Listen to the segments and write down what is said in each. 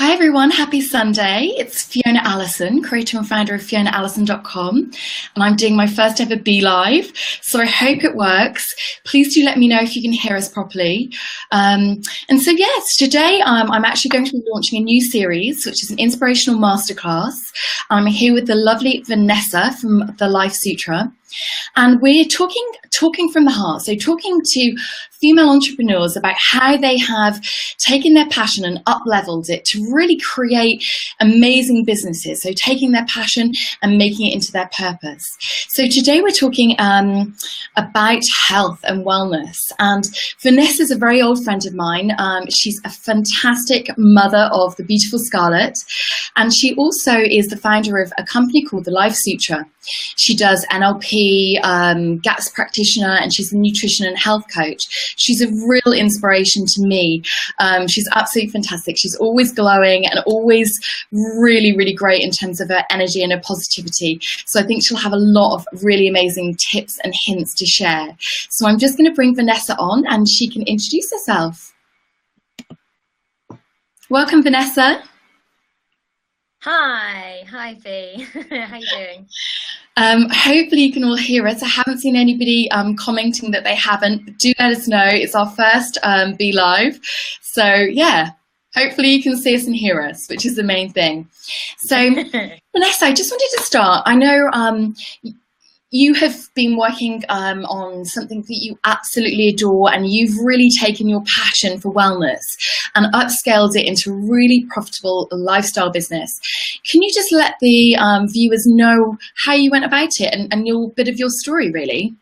Hi everyone, happy Sunday. It's Fiona Allison, creator and founder of FionaAllison.com, and I'm doing my first ever Be Live, so I hope it works. Please do let me know if you can hear us properly. And so yes, today I'm actually going to be launching a new series, which is an inspirational masterclass. I'm here with the lovely Vanessa from the Life Sutra. And we're talking from the heart, so talking to female entrepreneurs about how they have taken their passion and up-leveled it to really create amazing businesses. So taking their passion and making it into their purpose. So today we're talking about health and wellness. And Vanessa is a very old friend of mine. She's a fantastic mother of the beautiful Scarlett. And she also is the founder of a company called the Life Sutra. She does NLP, GAPS practitioner, and she's a nutrition and health coach. She's a real inspiration to me. She's absolutely fantastic. She's always glowing and always really, really great in terms of her energy and her positivity. So I think she'll have a lot of really amazing tips and hints to share. So I'm just going to bring Vanessa on and she can introduce herself. Welcome, Vanessa. Hi V. How you doing? Hopefully you can all hear us. I haven't seen anybody commenting that they haven't, but do let us know. It's our first Be Live. So yeah, hopefully you can see us and hear us, which is the main thing. So Vanessa, I just wanted to start. I know you have been working on something that you absolutely adore, and you've really taken your passion for wellness and upscaled it into a really profitable lifestyle business. Can you just let the viewers know how you went about it and your bit of your story, really?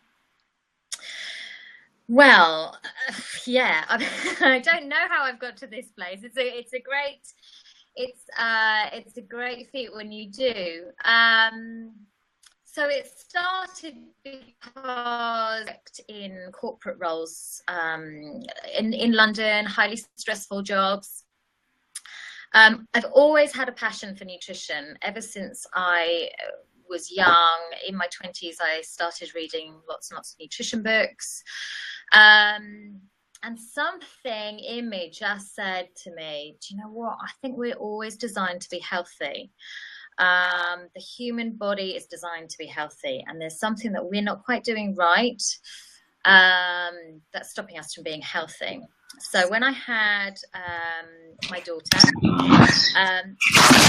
Well, yeah, I don't know how I've got to this place. It's a great feat when you do. So it started because in corporate roles in London, highly stressful jobs. I've always had a passion for nutrition. Ever since I was young, in my 20s, I started reading lots and lots of nutrition books. And something in me just said to me, do you know what? I think we're always designed to be healthy. The human body is designed to be healthy, and there's something that we're not quite doing right that's stopping us from being healthy. So when I had my daughter, I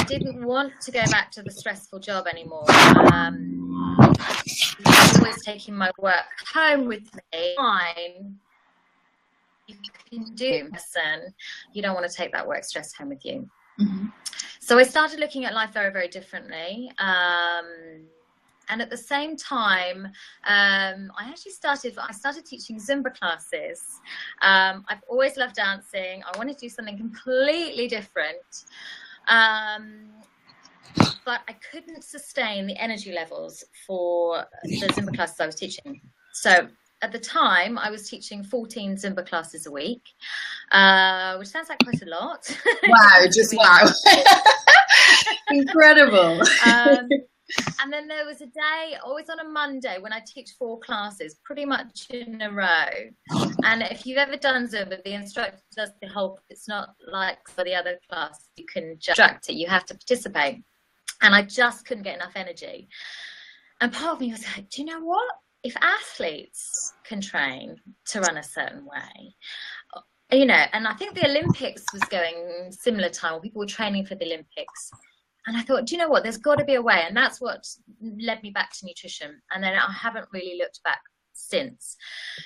didn't want to go back to the stressful job anymore. I was always taking my work home with me. Fine, you can do this, and you don't want to take that work stress home with you. Mm-hmm. So I started looking at life very, very differently. And at the same time, I started teaching Zumba classes. I've always loved dancing. I wanted to do something completely different. But I couldn't sustain the energy levels for the Zumba classes I was teaching. So at the time, I was teaching 14 Zumba classes a week, which sounds like quite a lot. Wow, just wow. Incredible. And then there was a day, always on a Monday, when I teach 4 classes, pretty much in a row. And if you've ever done Zumba, the instructor does the whole, it's not like for the other class, you can just instruct it, you have to participate. And I just couldn't get enough energy. And part of me was like, do you know what? If athletes can train to run a certain way, you know, and I think the Olympics was going similar time, or people were training for the Olympics. And I thought, do you know what? There's got to be a way. And that's what led me back to nutrition. And then I haven't really looked back since.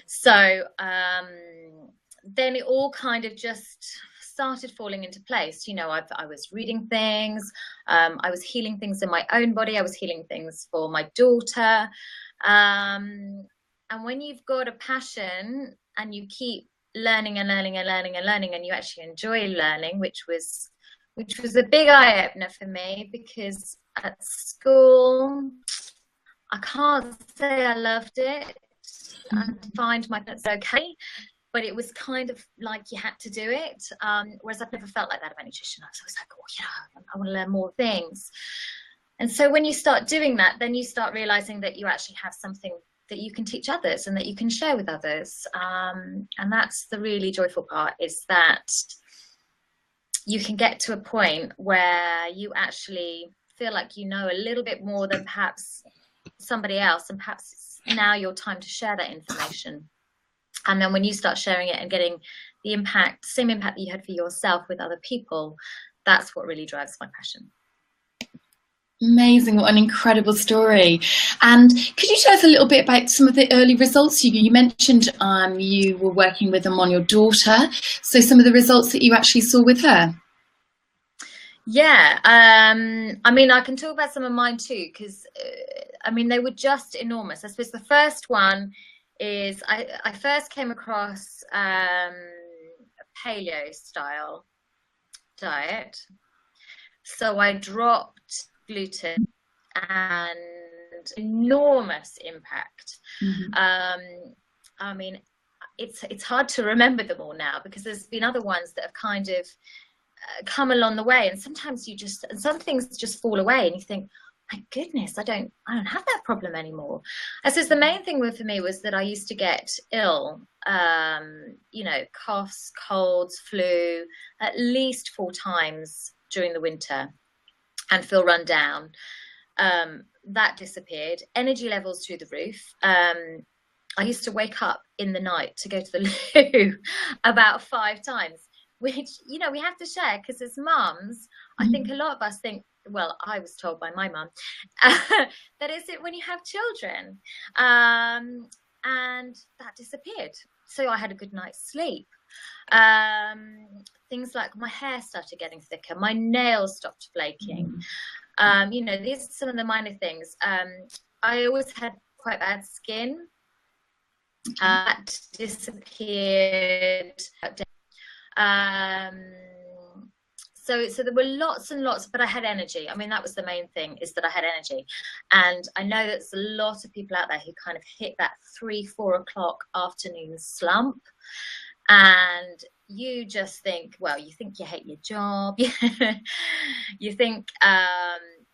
So then it all kind of just started falling into place. You know, I was reading things. I was healing things in my own body. I was healing things for my daughter. And when you've got a passion and you keep learning and learning and learning and learning, and you actually enjoy learning, which was a big eye-opener for me, because at school, I can't say I loved it. I find my parents okay, but it was kind of like you had to do it. Whereas I've never felt like that about nutrition. I was always like, oh, yeah, I want to learn more things. And so when you start doing that, then you start realizing that you actually have something that you can teach others and that you can share with others. And that's the really joyful part, is that you can get to a point where you actually feel like you know a little bit more than perhaps somebody else, and perhaps it's now your time to share that information. And then when you start sharing it and getting the same impact that you had for yourself with other people, that's what really drives my passion. Amazing, what an incredible story. And could you tell us a little bit about some of the early results? You mentioned you were working with them on your daughter, so some of the results that you actually saw with her. Yeah, I mean, I can talk about some of mine too, because I mean, they were just enormous. I suppose the first one is I first came across a paleo style diet, so I dropped gluten, and enormous impact. I mean, it's hard to remember them all now, because there's been other ones that have kind of come along the way, and sometimes some things just fall away and you think, my goodness, I don't have that problem anymore. I suppose the main thing for me was that I used to get ill, you know, coughs, colds, flu, at least 4 times during the winter, and feel run down. That disappeared. Energy levels through the roof. I used to wake up in the night to go to the loo about 5 times, which, you know, we have to share, because as mums, I think a lot of us think, well, I was told by my mum, that is it when you have children. And that disappeared. So I had a good night's sleep. Things like my hair started getting thicker, my nails stopped flaking. You know, these are some of the minor things. I always had quite bad skin. That disappeared. So there were lots and lots, but I had energy. I mean, that was the main thing, is that I had energy. And I know there's a lot of people out there who kind of hit that 3-4 o'clock afternoon slump. And you just think, well, you think you hate your job. You think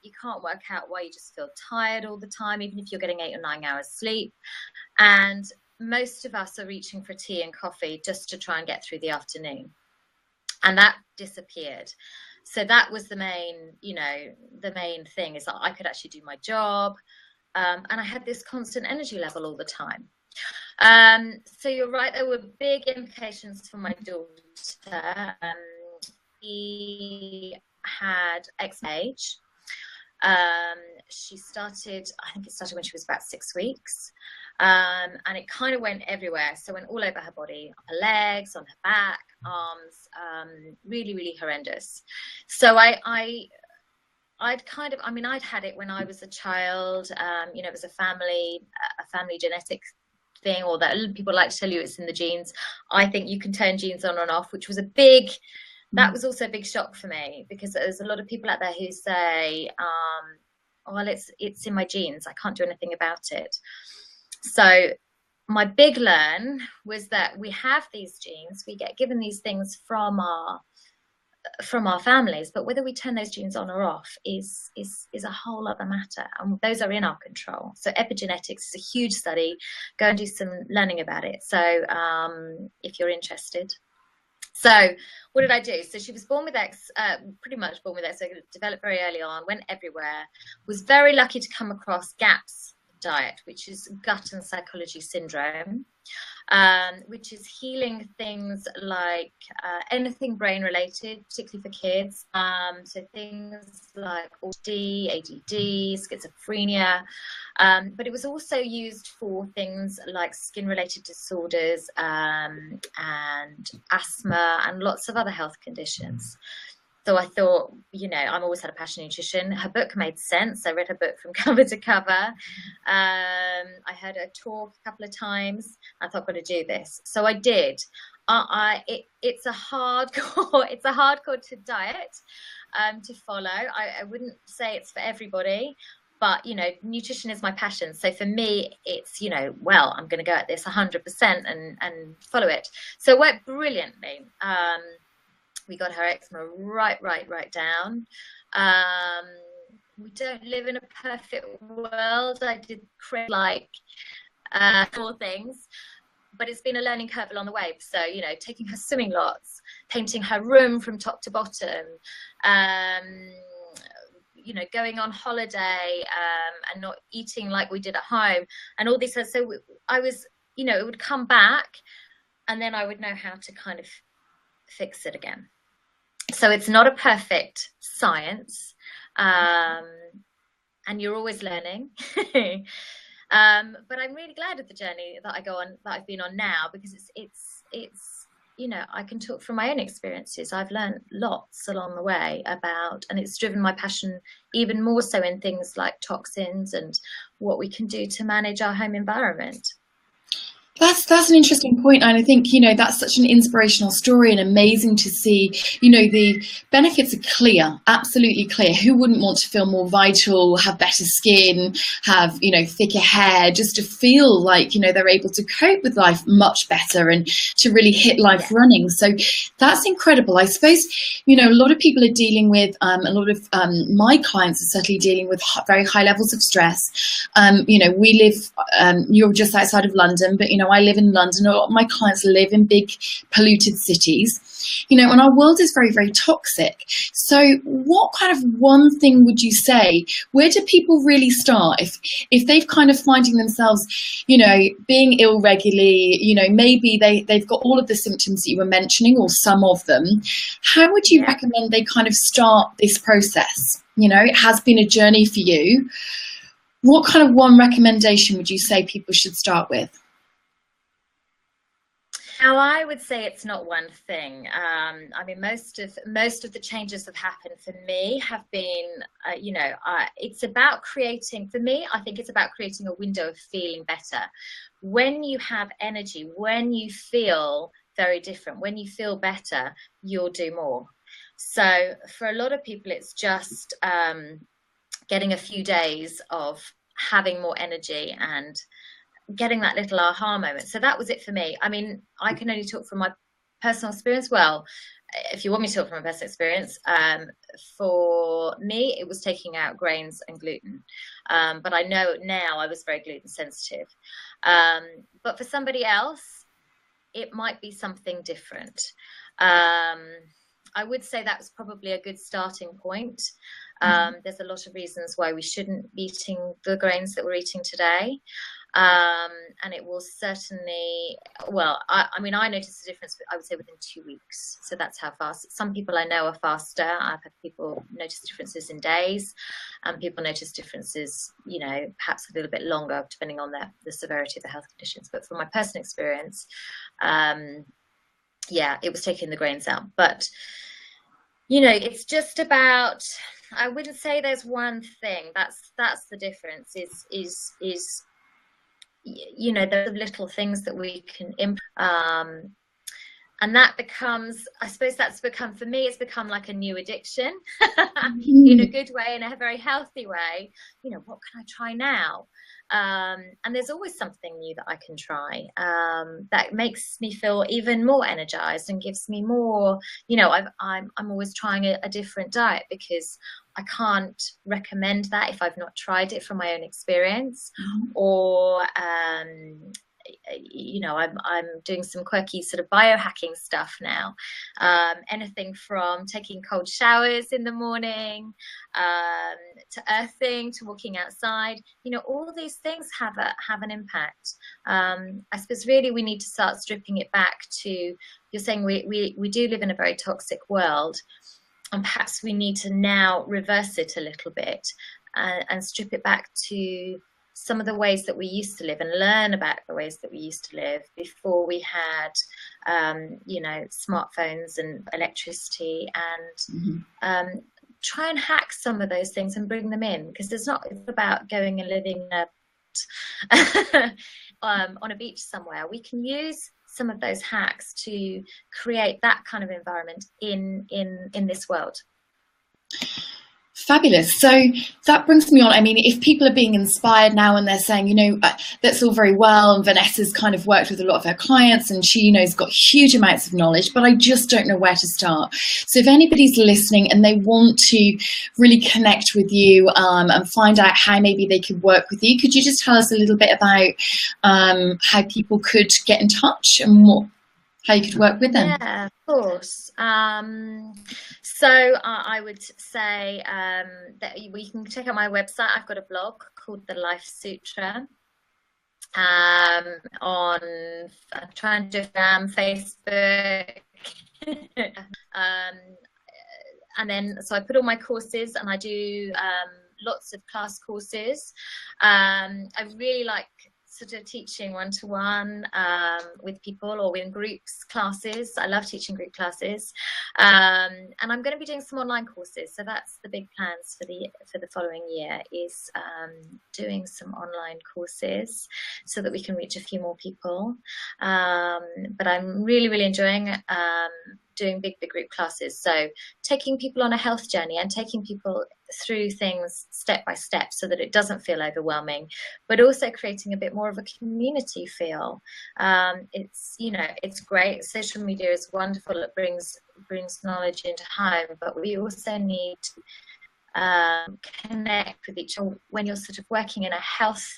you can't work out why, you just feel tired all the time, even if you're getting 8 or 9 hours sleep. And most of us are reaching for tea and coffee just to try and get through the afternoon. And that disappeared. So that was the main, you know, the main thing, is that I could actually do my job. And I had this constant energy level all the time. So you're right, there were big implications for my daughter. She had XH. She started, I think it started when she was about 6 weeks. And it kind of went everywhere. So went all over her body, her legs, on her back, arms, really, really horrendous. So I'd kind of, I mean, I'd had it when I was a child. You know, it was a family genetic thing, or that people like to tell you it's in the genes. I think you can turn genes on and off, which was that was also a big shock for me, because there's a lot of people out there who say, well, it's in my genes, I can't do anything about it. So my big learn was that we have these genes, we get given these things from our families, but whether we turn those genes on or off is a whole other matter, and those are in our control. So epigenetics is a huge study. Go and do some learning about it. So if you're interested. So what did I do? So she was born with X, pretty much born with X. So it developed very early on, went everywhere. Was very lucky to come across GAPS diet, which is gut and psychology syndrome, which is healing things like anything brain related, particularly for kids. So things like ADD, schizophrenia, but it was also used for things like skin related disorders, and asthma, and lots of other health conditions. So I thought, you know, I've always had a passion in nutrition. Her book made sense. I read her book from cover to cover. I heard her talk a couple of times. I thought, I'm going to do this. So I did. It's a hardcore diet to follow. I wouldn't say it's for everybody, but, you know, nutrition is my passion. So for me, it's, you know, well, I'm going to go at this 100% and follow it. So it worked brilliantly. We got her eczema right down. We don't live in a perfect world. I did create like 4 things, but it's been a learning curve along the way. So, you know, taking her swimming lots, painting her room from top to bottom, you know, going on holiday, and not eating like we did at home, and all these. So I was, you know, it would come back, and then I would know how to kind of fix it again. So it's not a perfect science, and you're always learning. But I'm really glad of the journey that I've been on now, because it's you know, I can talk from my own experiences. I've learned lots along the way about, and it's driven my passion even more so in things like toxins and what we can do to manage our home environment. That's an interesting point, and I think, you know, that's such an inspirational story, and amazing to see. You know, the benefits are clear, absolutely clear. Who wouldn't want to feel more vital, have better skin, have, you know, thicker hair, just to feel like, you know, they're able to cope with life much better and to really hit life running. So that's incredible. I suppose, you know, a lot of people are dealing with, a lot of my clients are certainly dealing with very high levels of stress. You know, we live, you're just outside of London, but, you know, I live in London. A lot of my clients live in big polluted cities, you know, and our world is very, very toxic. So what kind of one thing would you say, where do people really start if they've kind of finding themselves, you know, being ill regularly, you know, maybe they've got all of the symptoms that you were mentioning, or some of them? How would you recommend they kind of start this process? You know, it has been a journey for you. What kind of one recommendation would you say people should start with? Now, I would say it's not one thing. I mean, most of the changes that have happened for me have been, you know, it's about creating, for me, I think it's about creating a window of feeling better. When you have energy, when you feel very different, when you feel better, you'll do more. So for a lot of people, it's just getting a few days of having more energy and getting that little aha moment. So that was it for me. I mean, I can only talk from my personal experience. Well, if you want me to talk from my personal experience, for me, it was taking out grains and gluten. But I know now I was very gluten sensitive. But for somebody else, it might be something different. I would say that was probably a good starting point. There's a lot of reasons why we shouldn't be eating the grains that we're eating today. And it will certainly, well, I mean, I noticed a difference, I would say, within 2 weeks. So that's how fast. Some people I know are faster. I've had people notice differences in days, and people notice differences, you know, perhaps a little bit longer, depending on the severity of the health conditions. But from my personal experience, yeah, it was taking the grains out. But, you know, it's just about, I wouldn't say there's one thing. That's the difference, is you know, the little things that we can and that becomes, I suppose that's become, for me, it's become like a new addiction. In a good way, in a very healthy way. You know, what can I try now? And there's always something new that I can try, that makes me feel even more energized and gives me more, you know, I'm always trying a different diet, because I can't recommend that if I've not tried it from my own experience. Or you know, I'm doing some quirky sort of biohacking stuff now. Anything from taking cold showers in the morning, to earthing, to walking outside. You know, all these things have an impact. I suppose really we need to start stripping it back to, you're saying we do live in a very toxic world, and perhaps we need to now reverse it a little bit, and strip it back to some of the ways that we used to live, and learn about the ways that we used to live before we had, you know, smartphones and electricity, and try and hack some of those things and bring them in, because it's about going and living on a beach somewhere. We can use some of those hacks to create that kind of environment in this world. Fabulous. So that brings me on. I mean, if people are being inspired now and they're saying, you know, that's all very well, and Vanessa's kind of worked with a lot of her clients, and she, you know, has got huge amounts of knowledge, but I just don't know where to start. So if anybody's listening and they want to really connect with you, and find out how maybe they could work with you, could you just tell us a little bit about how people could get in touch and how you could work with them? Yeah, of course. So I would say that you can check out my website. I've got a blog called the Life Sutra. On I'm trying to Facebook. And then so I put all my courses, and I do lots of class courses. I really like sort of teaching one-to-one with people, or in groups classes. I love teaching group classes, and I'm going to be doing some online courses. So that's the big plans for the following year, is doing some online courses so that we can reach a few more people. But I'm really enjoying doing big group classes. So taking people on a health journey and taking people through things step by step so that it doesn't feel overwhelming, but also creating a bit more of a community feel. It's, you know, it's great. Social media is wonderful. It brings knowledge into home, but we also need to connect with each other when you're sort of working in a health,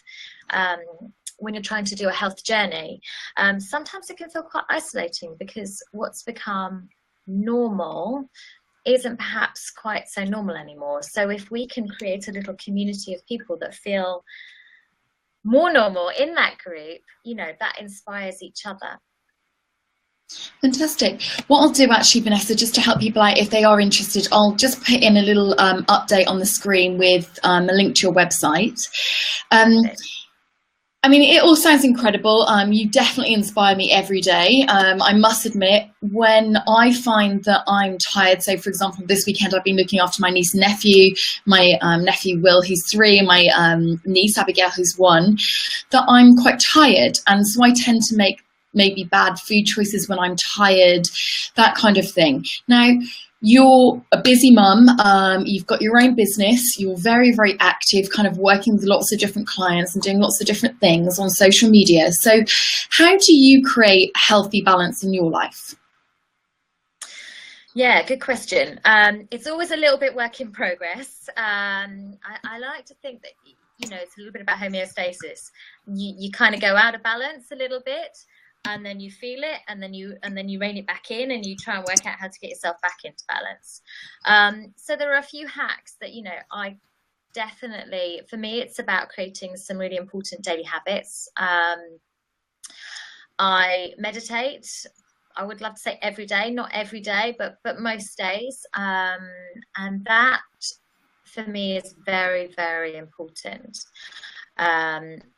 when you're trying to do a health journey. Sometimes it can feel quite isolating, because what's become normal isn't perhaps quite so normal anymore. So if we can create a little community of people that feel more normal in that group, you know, that inspires each other. Fantastic. What I'll do actually, Vanessa, just to help people out if they are interested, I'll just put in a little update on the screen with a link to your website. I mean, it all sounds incredible. You definitely inspire me every day. I must admit, when I find that I'm tired, so for example, this weekend I've been looking after my niece and nephew, my nephew Will, who's 3, and my niece Abigail, who's 1, that I'm quite tired. And so I tend to make maybe bad food choices when I'm tired, that kind of thing. Now, you're a busy mum, you've got your own business, you're very active, kind of working with lots of different clients and doing lots of different things on social media. So how do you create healthy balance in your life? Yeah, good question. It's always a little bit work in progress. I like to think that, you know, it's a little bit about homeostasis. You kind of go out of balance a little bit, and then you feel it, and then you rein it back in, and you try and work out how to get yourself back into balance. So there are a few hacks that, you know, I definitely, for me, it's about creating some really important daily habits. I meditate. I would love to say every day, not every day, but most days. And that for me is very important.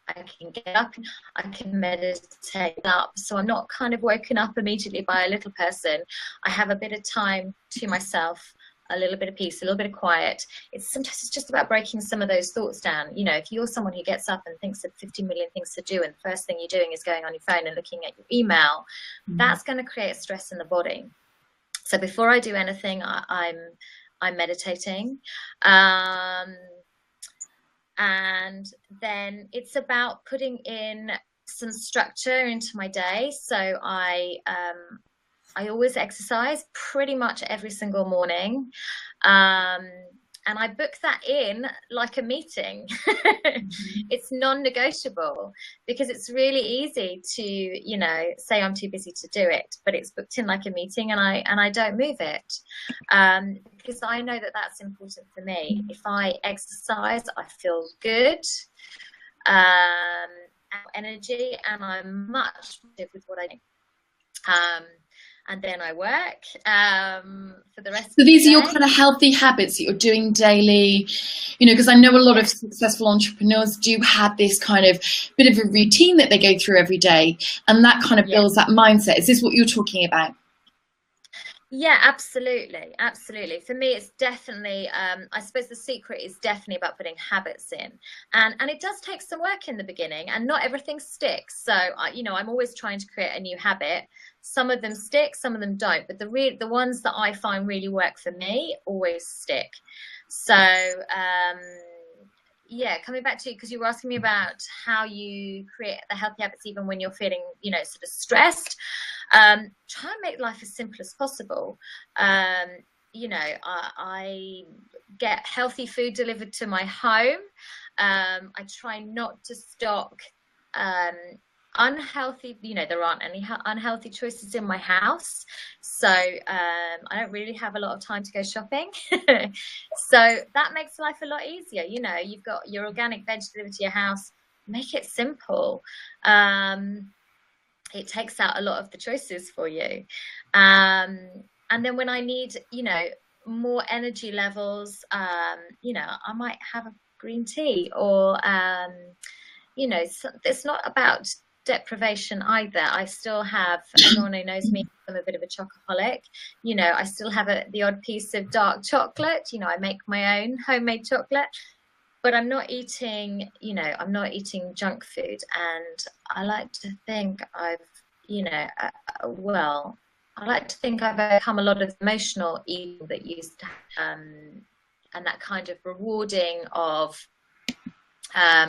I can get up, I can meditate up, so I'm not kind of woken up immediately by a little person. I have a bit of time to myself, a little bit of peace, a little bit of quiet. Sometimes it's just about breaking some of those thoughts down. You know, if you're someone who gets up and thinks of 50 million things to do, and the first thing you're doing is going on your phone and looking at your email, that's going to create stress in the body. So before I do anything, I'm meditating. And then it's about putting in some structure into my day. So I always exercise pretty much every single morning. And I book that in like a meeting. It's non-negotiable, because it's really easy to, you know, say I'm too busy to do it, but it's booked in like a meeting, and I don't move it, because I know that that's important for me. If I exercise, I feel good, energy, and I'm much more with what I do. And then I work for the rest of the day. So these are your kind of healthy habits that you're doing daily, you know, because I know a lot of successful entrepreneurs do have this kind of bit of a routine that they go through every day, and that kind of builds that mindset. Is this what you're talking about? Yeah, absolutely. For me, it's definitely, I suppose the secret is definitely about putting habits in, and it does take some work in the beginning, and not everything sticks. So, you know, I'm always trying to create a new habit. Some of them stick, some of them don't, but the ones that I find really work for me always stick. So, yeah, coming back to, because you were asking me about how you create the healthy habits even when you're feeling, you know, sort of stressed. Try and make life as simple as possible. You know, I get healthy food delivered to my home. I try not to stock unhealthy, you know, there aren't any unhealthy choices in my house, so I don't really have a lot of time to go shopping. So that makes life a lot easier. You know, you've got your organic veg delivered to your house. Make it simple. It takes out a lot of the choices for you. And then when I need, you know, more energy levels, you know, I might have a green tea, or you know, it's not about deprivation either. I still have, anyone who knows me, I'm a bit of a chocoholic. You know, I still have the odd piece of dark chocolate. You know, I make my own homemade chocolate, but I'm not eating, you know, I'm not eating junk food. And I like to think I've, you know, well, I like to think I've overcome a lot of emotional eating that used to, and that kind of rewarding of,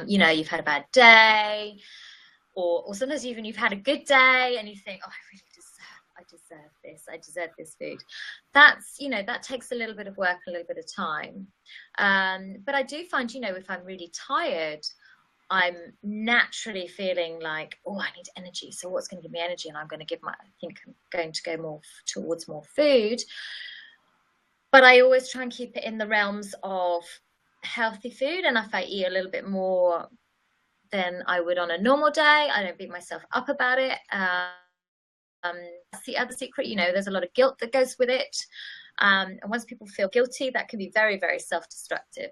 you know, you've had a bad day, or sometimes even you've had a good day and you think, oh, I deserve this food. That's, you know, that takes a little bit of work, a little bit of time. But I do find, you know, if I'm really tired, I'm naturally feeling like, oh, I need energy. So what's going to give me energy? And I think I'm going to go more towards more food. But I always try and keep it in the realms of healthy food. And if I eat a little bit more than I would on a normal day, I don't beat myself up about it. That's the other secret. You know, there's a lot of guilt that goes with it. And once people feel guilty, that can be very, very self-destructive.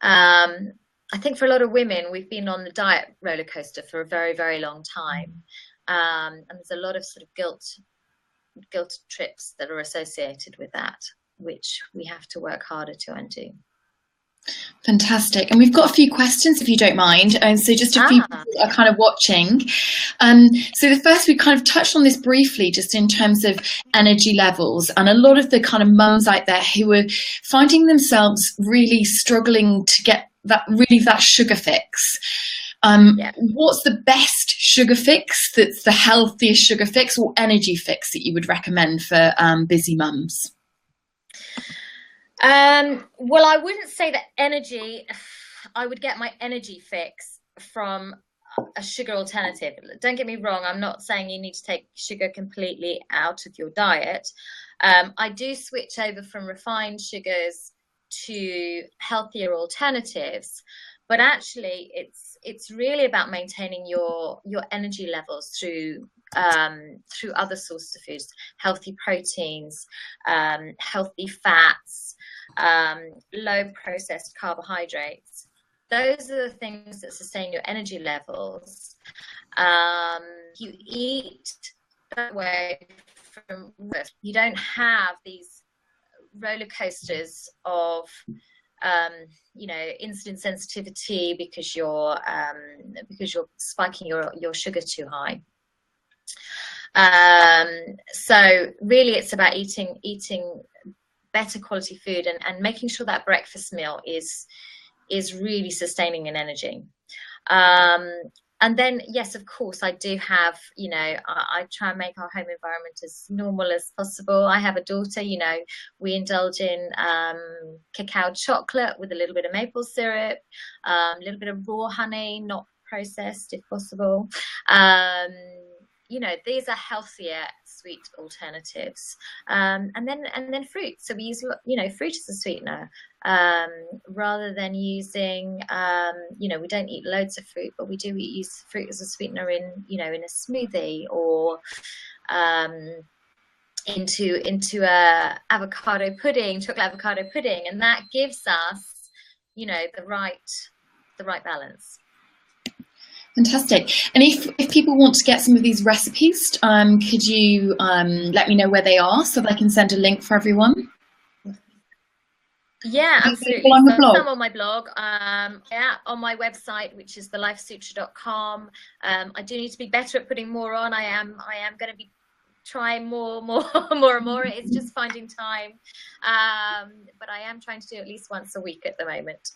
I think for a lot of women, we've been on the diet roller coaster for a very, very long time. And there's a lot of sort of guilt trips that are associated with that, which we have to work harder to undo. Fantastic. And we've got a few questions, if you don't mind. And so just a few people are kind of watching. So the first, we kind of touched on this briefly, just in terms of energy levels, and a lot of the kind of mums out there who are finding themselves really struggling to get that sugar fix. What's the best sugar fix that's the healthiest sugar fix or energy fix that you would recommend for busy mums? Well, I wouldn't say that I would get my energy fix from a sugar alternative. Don't get me wrong, I'm not saying you need to take sugar completely out of your diet. I do switch over from refined sugars to healthier alternatives, but actually it's really about maintaining your energy levels through other sources of foods, healthy proteins, healthy fats, low processed carbohydrates. Those are the things that sustain your energy levels. You eat that way from birth. You don't have these roller coasters of you know, insulin sensitivity because you're spiking your sugar too high. So really it's about eating better quality food and making sure that breakfast meal is really sustaining in energy. And then, yes, of course, I do have, you know, I try and make our home environment as normal as possible. I have a daughter, you know, we indulge in cacao chocolate with a little bit of maple syrup, a little bit of raw honey, not processed if possible. You know, these are healthier sweet alternatives. And then fruit. So we use, you know, fruit as a sweetener, rather than using, you know, we don't eat loads of fruit, but we do use fruit as a sweetener in, you know, in a smoothie, or into a avocado pudding, chocolate avocado pudding, and that gives us, you know, the right balance. Fantastic. And if people want to get some of these recipes, could you let me know where they are so that I can send a link for everyone? Yeah, absolutely. Some on my blog, yeah, on my website, which is thelifesutra.com. I do need to be better at putting more on. I am going to be trying more and more. It's just finding time, but I am trying to do at least once a week at the moment.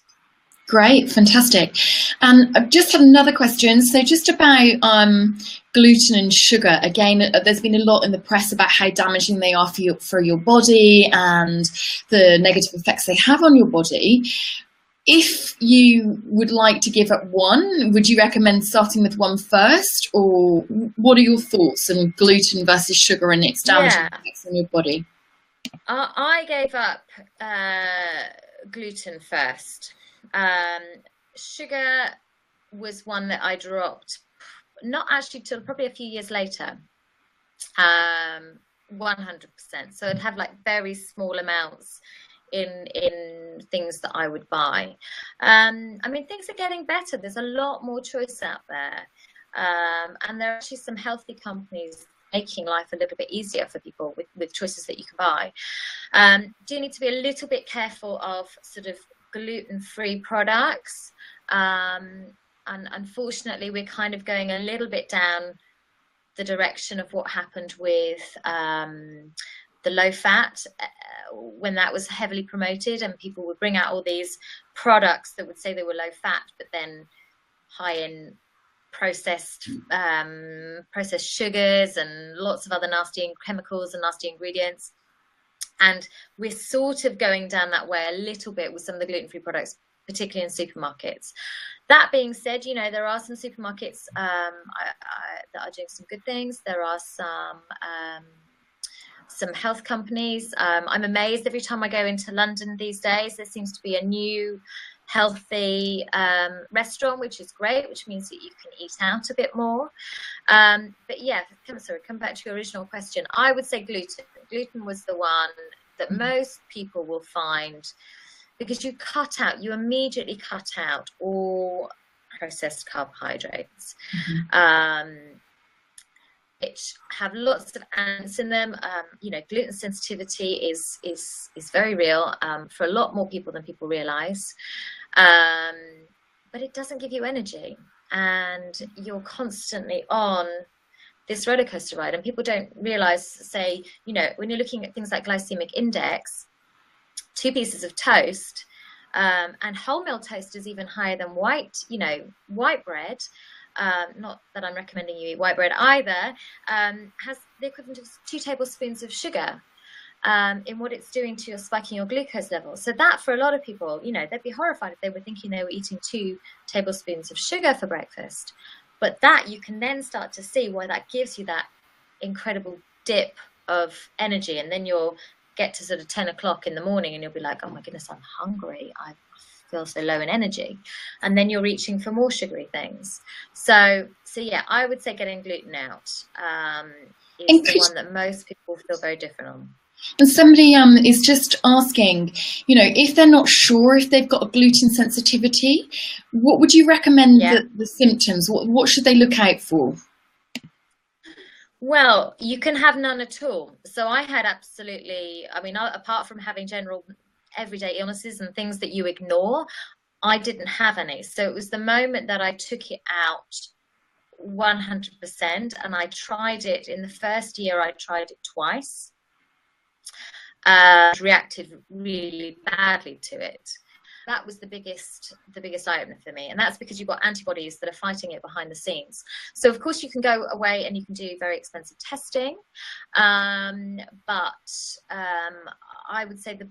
Great, fantastic. And I've just had another question. So just about gluten and sugar. Again, there's been a lot in the press about how damaging they are for your body and the negative effects they have on your body. if you would like to give up one, would you recommend starting with one first, or what are your thoughts on gluten versus sugar and its damaging effects on your body? I gave up gluten first. Sugar was one that I dropped, not actually till probably a few years later. 100%. So I'd have like very small amounts in things that I would buy. I mean, things are getting better. There's a lot more choice out there, and there are actually some healthy companies making life a little bit easier for people with choices that you can buy. Do need to be a little bit careful of sort of gluten-free products, and unfortunately we're kind of going a little bit down the direction of what happened with the low fat, when that was heavily promoted, and people would bring out all these products that would say they were low fat, but then high in processed sugars and lots of other nasty chemicals and nasty ingredients. And we're sort of going down that way a little bit with some of the gluten-free products, particularly in supermarkets. That being said, you know, there are some supermarkets that are doing some good things. There are some health companies. I'm amazed every time I go into London these days. There seems to be a new healthy restaurant, which is great, which means that you can eat out a bit more. But yeah, come back to your original question. I would say gluten. Gluten was the one that most people will find, because you immediately cut out all processed carbohydrates, which have lots of ants in them. You know, gluten sensitivity is very real for a lot more people than people realize. But it doesn't give you energy, and you're constantly on this roller coaster ride. And people don't realize, say, you know, when you're looking at things like glycemic index, 2 pieces of toast, and wholemeal toast is even higher than white bread. Not that I'm recommending you eat white bread either, has the equivalent of 2 tablespoons of sugar in what it's doing to your spiking your glucose level. So that, for a lot of people, you know, they'd be horrified if they were thinking they were eating 2 tablespoons of sugar for breakfast. But that, you can then start to see why that gives you that incredible dip of energy. And then you'll get to sort of 10 o'clock in the morning and you'll be like, oh my goodness, I'm hungry. I feel so low in energy. And then you're reaching for more sugary things. So yeah, I would say getting gluten out is the one that most people feel very different on. And somebody is just asking, you know, if they're not sure if they've got a gluten sensitivity, what would you recommend the symptoms? What should they look out for? Well, you can have none at all. So I had absolutely, I mean, apart from having general everyday illnesses and things that you ignore, I didn't have any. So it was the moment that I took it out 100%, and I tried it in the first year. I tried it twice. Reacted really badly to it. That was the biggest eye opener for me, and that's because you've got antibodies that are fighting it behind the scenes. So of course you can go away and you can do very expensive testing, but I would say the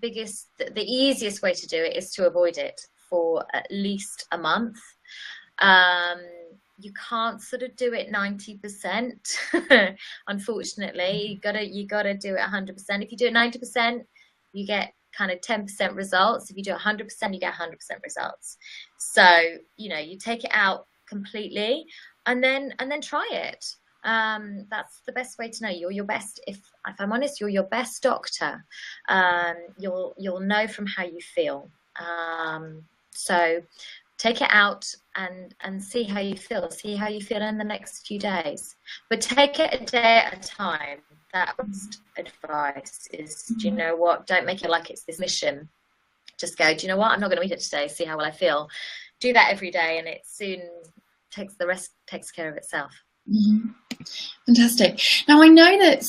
easiest way to do it is to avoid it for at least a month. You can't sort of do it 90%. Unfortunately, you gotta do it 100%. If you do it 90%, you get kind of 10% results. If you do 100%, you get 100% results. So, you know, you take it out completely and then try it. That's the best way to know. You're your best, if I'm honest, you're your best doctor. You'll know from how you feel. So take it out and see how you feel. See how you feel in the next few days. But take it a day at a time. That's advice is, do you know what? Don't make it like it's this mission. Just go, do you know what? I'm not going to eat it today. See how well I feel. Do that every day, and it soon takes care of itself. Mm-hmm. Fantastic. Now I know that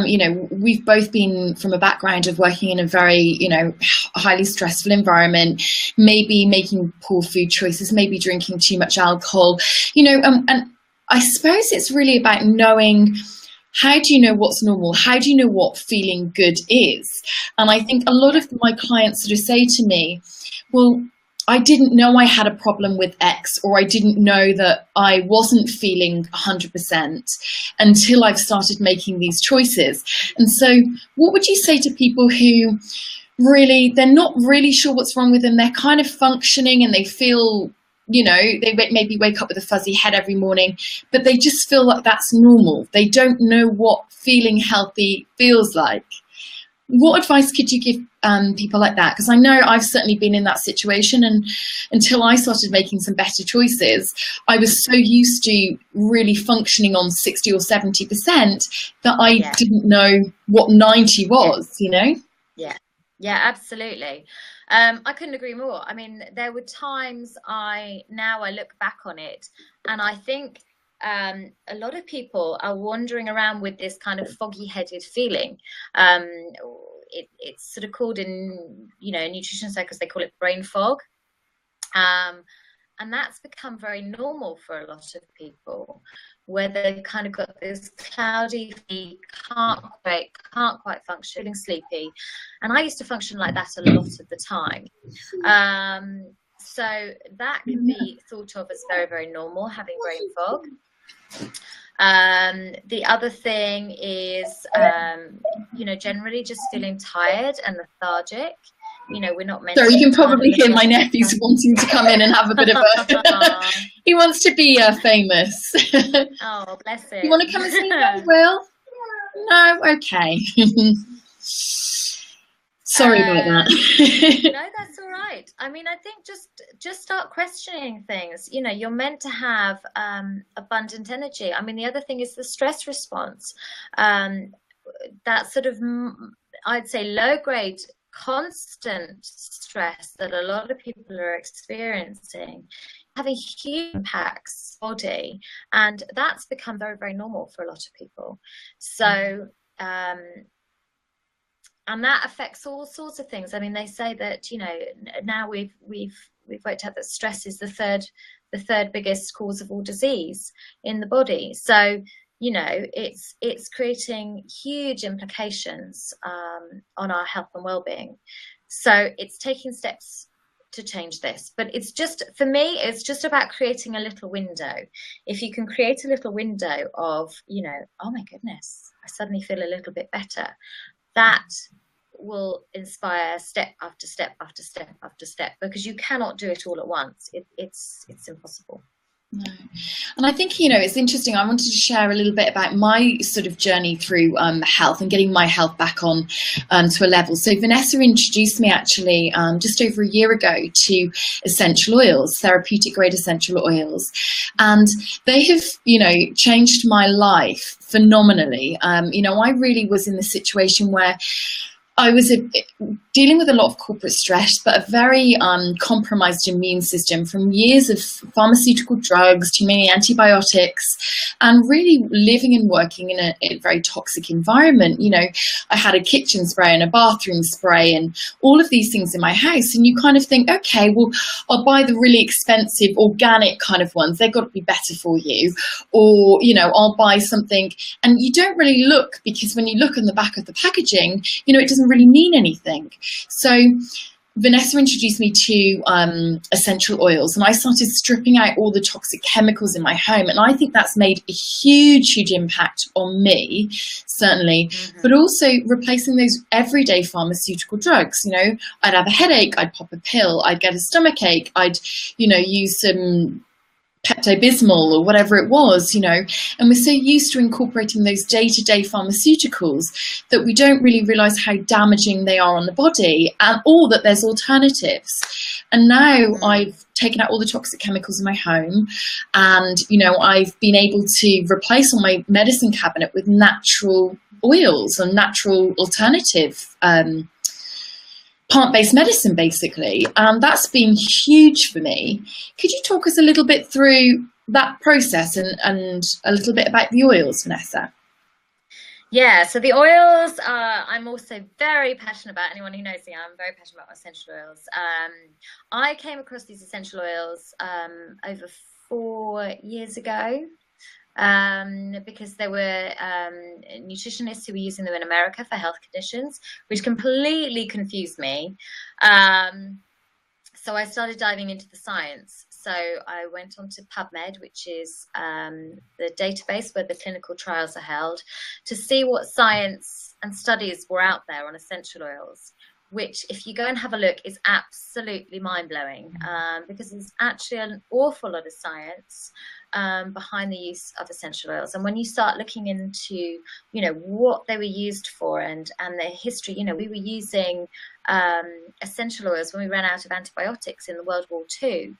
you know, we've both been from a background of working in a very, you know, highly stressful environment, maybe making poor food choices, maybe drinking too much alcohol, you know, and I suppose it's really about knowing, how do you know what's normal? How do you know what feeling good is? And I think a lot of my clients sort of say to me, well, I didn't know I had a problem with X, or I didn't know that I wasn't feeling 100% until I've started making these choices. And so what would you say to people who really, they're not really sure what's wrong with them, they're kind of functioning and they feel, you know, they maybe wake up with a fuzzy head every morning, but they just feel like that's normal. They don't know what feeling healthy feels like. What advice could you give people like that? Because I know I've certainly been in that situation, and until I started making some better choices, I was so used to really functioning on 60 or 70% that I didn't know what 90 was, you know? Yeah, absolutely. I couldn't agree more. I mean, there were times now I look back on it and I think a lot of people are wandering around with this kind of foggy-headed feeling. It's sort of called in, nutrition circles, they call it brain fog. And that's become very normal for a lot of people, where they've kind of got this cloudy feet, can't quite function, feeling sleepy. And I used to function like that a lot of the time. So that can be thought of as very, very normal, having brain fog. The other thing is, generally just feeling tired and lethargic. We're not meant. So you can probably hear my nephew's wanting to come in and have a bit of a. He wants to be famous. Oh, bless him. You want to come and see me, Will? No, okay. Sorry about that. No, that's all right. I mean, I think just start questioning things. You're meant to have abundant energy. I mean, the other thing is the stress response. That sort of, I'd say, low grade, constant stress that a lot of people are experiencing, having huge impacts on the body, and that's become very, very normal for a lot of people. So and that affects all sorts of things. I mean, they say that now we've worked out that stress is the third biggest cause of all disease in the body. So it's creating huge implications on our health and well-being. So it's taking steps to change this, but it's just, for me, it's just about creating a little window. If you can create a little window of, oh my goodness, I suddenly feel a little bit better, that will inspire step after step after step after step, because you cannot do it all at once. It's impossible. No. And I think, it's interesting. I wanted to share a little bit about my sort of journey through health and getting my health back on to a level. So Vanessa introduced me actually just over a year ago to essential oils, therapeutic grade essential oils. And they have, changed my life phenomenally. I really was in the situation where I was dealing with a lot of corporate stress, but a very compromised immune system from years of pharmaceutical drugs, too many antibiotics, and really living and working in a very toxic environment. I had a kitchen spray and a bathroom spray and all of these things in my house. And you kind of think, okay, well, I'll buy the really expensive organic kind of ones. They've got to be better for you. Or, I'll buy something. And you don't really look, because when you look on the back of the packaging, it doesn't really mean anything. So Vanessa introduced me to essential oils, and I started stripping out all the toxic chemicals in my home. And I think that's made a huge impact on me, certainly, but also replacing those everyday pharmaceutical drugs. I'd have a headache, I'd pop a pill, I'd get a stomach ache, I'd, use some Pepto-Bismol or whatever it was, and we're so used to incorporating those day-to-day pharmaceuticals that we don't really realize how damaging they are on the body, or that there's alternatives. And now I've taken out all the toxic chemicals in my home, and I've been able to replace all my medicine cabinet with natural oils and natural alternative plant-based medicine, basically. That's been huge for me. Could you talk us a little bit through that process and a little bit about the oils, Vanessa? Yeah, so the oils, I'm also very passionate about. Anyone who knows me, I'm very passionate about essential oils. I came across these essential oils over 4 years ago. Because there were nutritionists who were using them in America for health conditions, which completely confused me. So I started diving into the science. So I went on to PubMed, which is the database where the clinical trials are held, to see what science and studies were out there on essential oils, which, if you go and have a look, is absolutely mind-blowing, because there's actually an awful lot of science behind the use of essential oils. And when you start looking into, you know, what they were used for and their history, you know, we were using essential oils when we ran out of antibiotics in the World War II.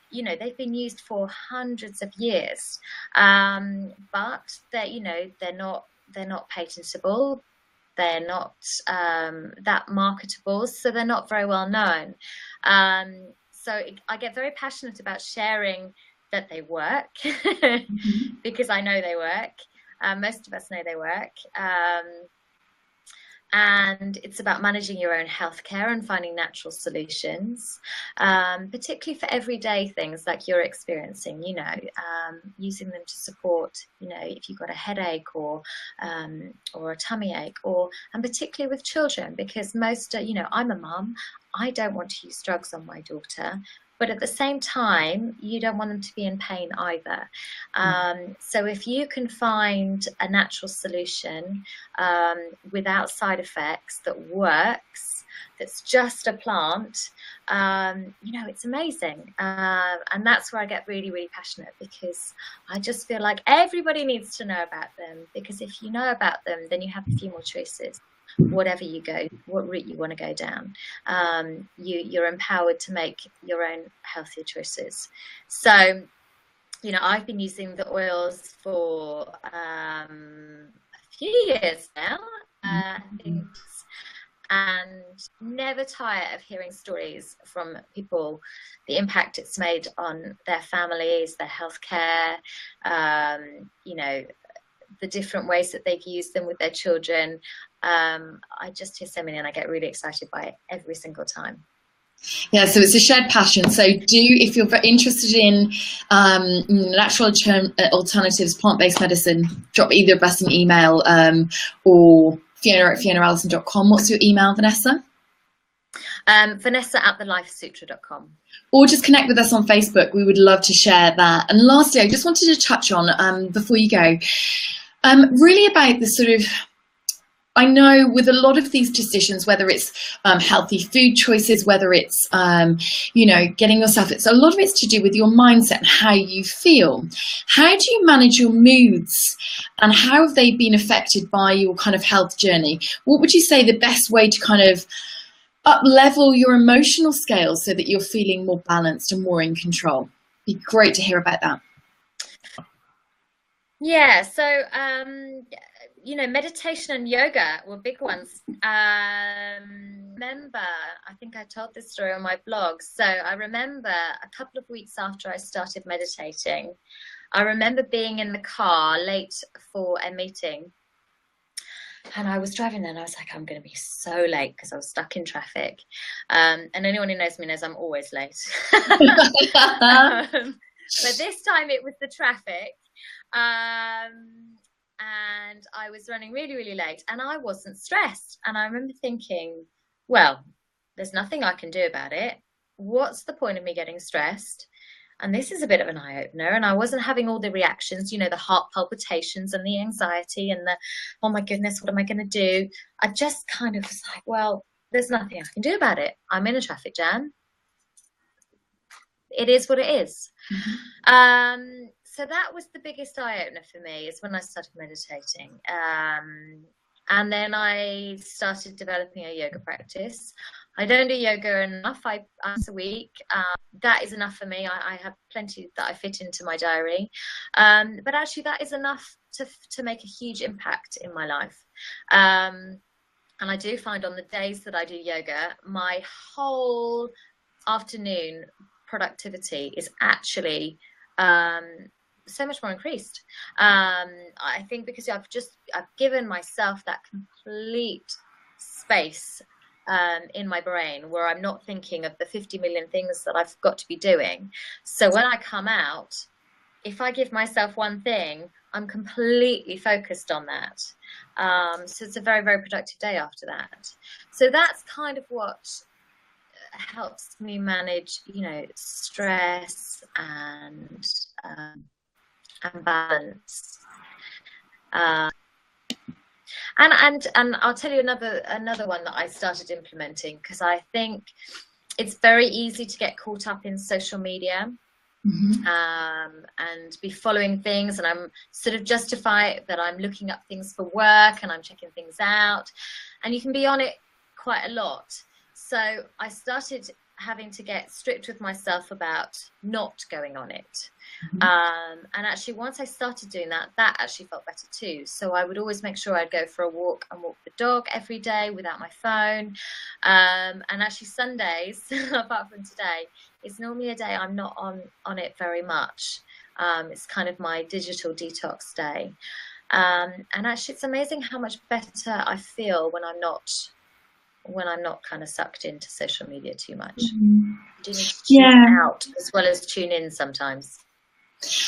You know, they've been used for hundreds of years, but they're, you know, they're not patentable. They're not that marketable, so they're not very well known. So I get very passionate about sharing that they work, because I know they work. Most of us know they work. And it's about managing your own healthcare and finding natural solutions, particularly for everyday things like you're experiencing, you know, using them to support, you know, if you've got a headache or a tummy ache, and particularly with children, because most, you know, I'm a mum, I don't want to use drugs on my daughter. But at the same time, you don't want them to be in pain either. So if you can find a natural solution without side effects that works, that's just a plant, you know, it's amazing. And that's where I get really, really passionate, because I just feel like everybody needs to know about them, because if you know about them, then you have a few more choices. Whatever you go, what route you want to go down, you're empowered to make your own healthier choices. So, you know, I've been using the oils for a few years now, I think, and never tire of hearing stories from people, the impact it's made on their families, their healthcare, you know, the different ways that they've used them with their children. I just hear so many, and I get really excited by it every single time. Yeah, so it's a shared passion. So if you're interested in natural alternatives, plant-based medicine, drop either of us an email, or Fiona@FionaAllison.com. What's your email, Vanessa? Vanessa@thelifesutra.com. Or just connect with us on Facebook. We would love to share that. And lastly, I just wanted to touch on, before you go, really about the sort of, I know with a lot of these decisions, whether it's healthy food choices, whether it's, you know, getting yourself, a lot of it's to do with your mindset and how you feel. How do you manage your moods, and how have they been affected by your kind of health journey? What would you say the best way to kind of up-level your emotional scale so that you're feeling more balanced and more in control? It'd be great to hear about that. Yeah, so you know, meditation and yoga were big ones. Remember, I think I told this story on my blog. So I remember a couple of weeks after I started meditating, I remember being in the car late for a meeting. And I was driving there and I was like, I'm going to be so late, because I was stuck in traffic. And anyone who knows me knows I'm always late. But this time it was the traffic. And I was running really, really late, and I wasn't stressed. And I remember thinking, well, there's nothing I can do about it. What's the point of me getting stressed? And this is a bit of an eye-opener. And I wasn't having all the reactions, you know, the heart palpitations and the anxiety and the, oh my goodness, what am I going to do? I just kind of was like, well, there's nothing I can do about it. I'm in a traffic jam. It is what it is. Mm-hmm. So that was the biggest eye-opener for me, is when I started meditating. And then I started developing a yoga practice. I don't do yoga enough, once a week. That is enough for me. I have plenty that I fit into my diary. But actually that is enough to make a huge impact in my life. And I do find on the days that I do yoga, my whole afternoon productivity is actually so much more increased. I think because I've given myself that complete space in my brain where I'm not thinking of the 50 million things that I've got to be doing. So when I come out, if I give myself one thing, I'm completely focused on that. So it's a very, very productive day after that. So that's kind of what helps me manage, stress and balance. And I'll tell you another one that I started implementing, because I think it's very easy to get caught up in social media. And be following things, and I'm sort of justify that I'm looking up things for work and I'm checking things out, and you can be on it quite a lot. So I started having to get strict with myself about not going on it. And actually, once I started doing that, that actually felt better too. So I would always make sure I'd go for a walk and walk the dog every day without my phone. And actually Sundays, apart from today, it's normally a day I'm not on it very much. It's kind of my digital detox day. And actually, it's amazing how much better I feel when I'm not kind of sucked into social media too much. You do need to tune out as well as tune in sometimes.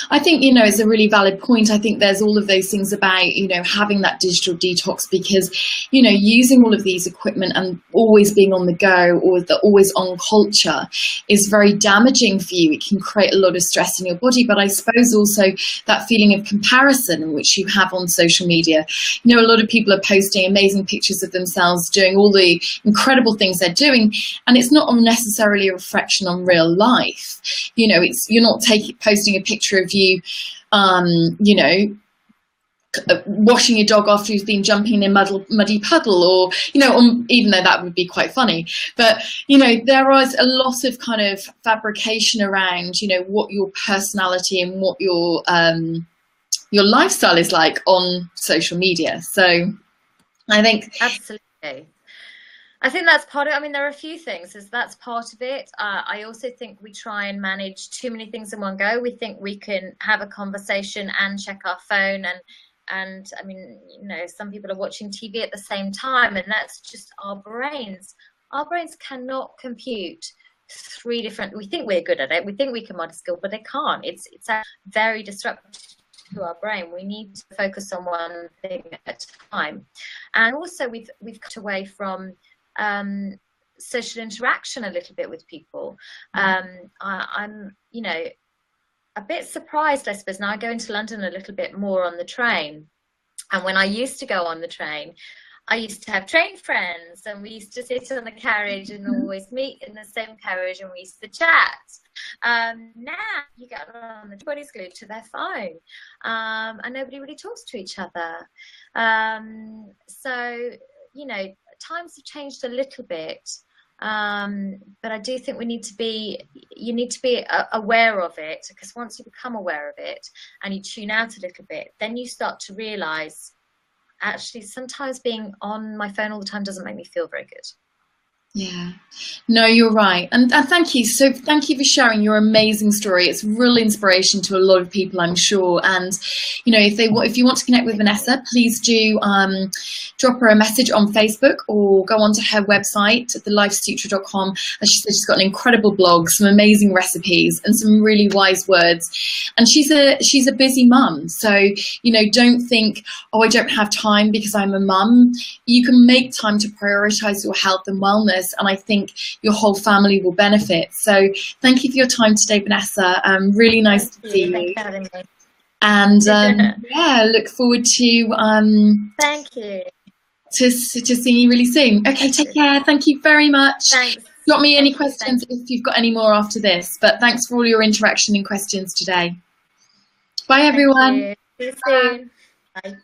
I think, it's a really valid point. I think there's all of those things about, having that digital detox, because, using all of these equipment and always being on the go, or the always on culture, is very damaging for you. It can create a lot of stress in your body. But I suppose also that feeling of comparison which you have on social media. A lot of people are posting amazing pictures of themselves doing all the incredible things they're doing, and it's not necessarily a reflection on real life. You're not posting a picture of you, washing your dog after you've been jumping in a muddy puddle, or, even though that would be quite funny. But, there is a lot of kind of fabrication around, what your personality and what your lifestyle is like on social media. So I think... Absolutely. I think that's part of it. I mean, there are a few things, that's part of it. I also think we try and manage too many things in one go. We think we can have a conversation and check our phone, and I mean, some people are watching TV at the same time, and that's just our brains. Our brains cannot compute three different. We think we're good at it. We think we can multi-skill, but they can't. It's very disruptive to our brain. We need to focus on one thing at a time. And also, we've cut away from social interaction a little bit with people. I'm a bit surprised, I suppose. Now I go into London a little bit more on the train, and when I used to go on the train, I used to have train friends, and we used to sit on the carriage and always meet in the same carriage, and we used to chat. Now you get on, everybody's glued to their phone, and nobody really talks to each other. So times have changed a little bit, but I do think you need to be aware of it, because once you become aware of it and you tune out a little bit, then you start to realize, actually, sometimes being on my phone all the time doesn't make me feel very good. Yeah, no, you're right. And thank you. So thank you for sharing your amazing story. It's real inspiration to a lot of people, I'm sure. And, if you want to connect with Vanessa, please do drop her a message on Facebook, or go onto her website, thelifesutra.com. As she said, she's got an incredible blog, some amazing recipes, and some really wise words. And she's a busy mum. So, don't think, oh, I don't have time because I'm a mum. You can make time to prioritize your health and wellness, and I think your whole family will benefit. So thank you for your time today, Vanessa. Really nice to see you. Thanks for having me. And look forward to thank you to seeing you really soon. Okay, take care. Thank you very much. Thanks. Drop me any questions if you've got any more after this. But thanks for all your interaction and questions today. Bye, everyone. See you soon. Bye.